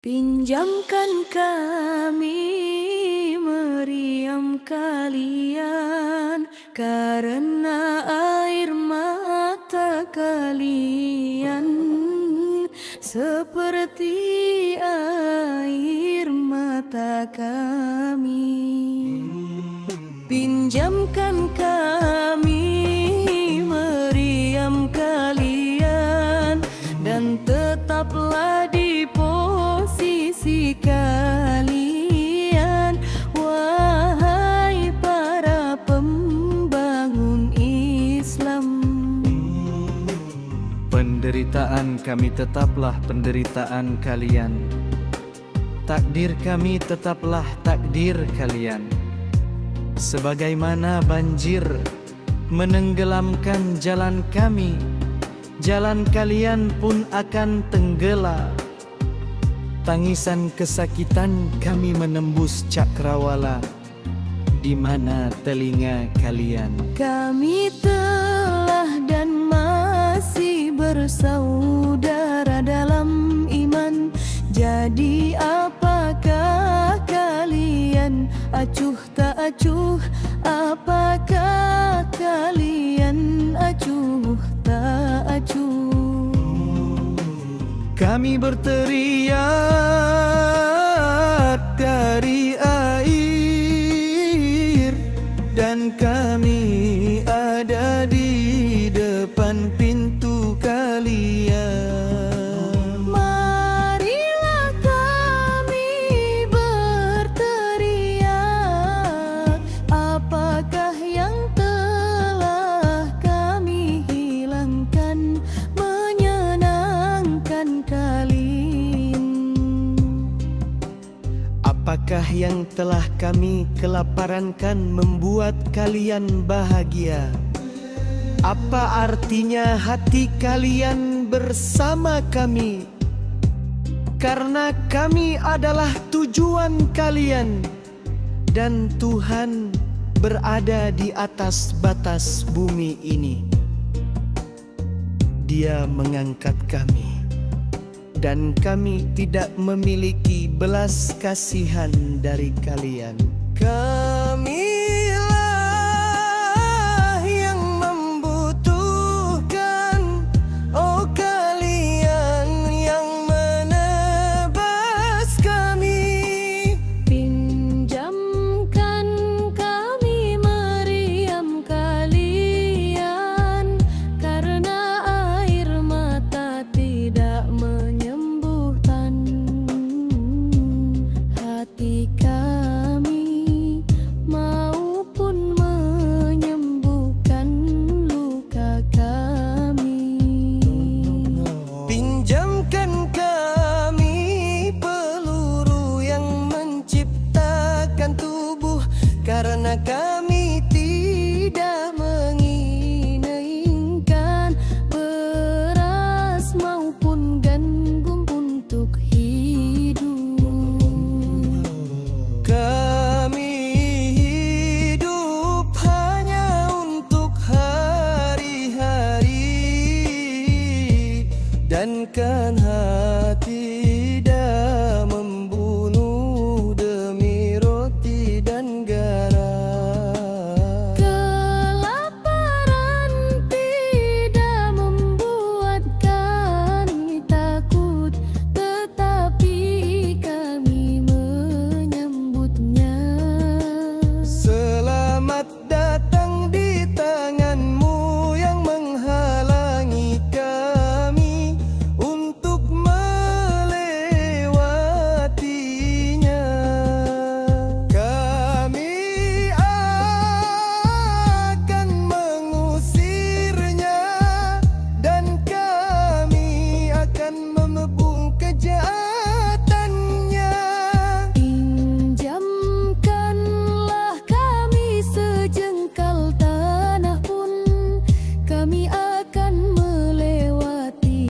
Pinjamkan kami meriam kalian, karena air mata kalian seperti air mata kami. Pinjamkan kami meriam kalian, dan tetaplah di posisi kalian, wahai para pembangun Islam. Penderitaan kami tetaplah penderitaan kalian, takdir kami tetaplah takdir kalian. Sebagaimana banjir menenggelamkan jalan kami, jalan kalian pun akan tenggelam. Tangisan kesakitan kami menembus cakrawala, di mana telinga kalian. Kami telah dan masih bersaudara dalam iman. Jadi apakah kalian acuh tak acuh? Apakah kalian acuh tak acuh? Kami berteriak dari air, dan kami ada di depan pintu kalian. Marilah kami berteriak, apakah yang telah kami hilangkan menyenangkan kalian? Apakah yang telah kami kelaparankan membuat kalian bahagia? Apa artinya hati kalian bersama kami? Karena kami adalah tujuan kalian, dan Tuhan berada di atas batas bumi ini. Dia mengangkat kami, dan kami tidak memiliki belas kasihan dari kalian.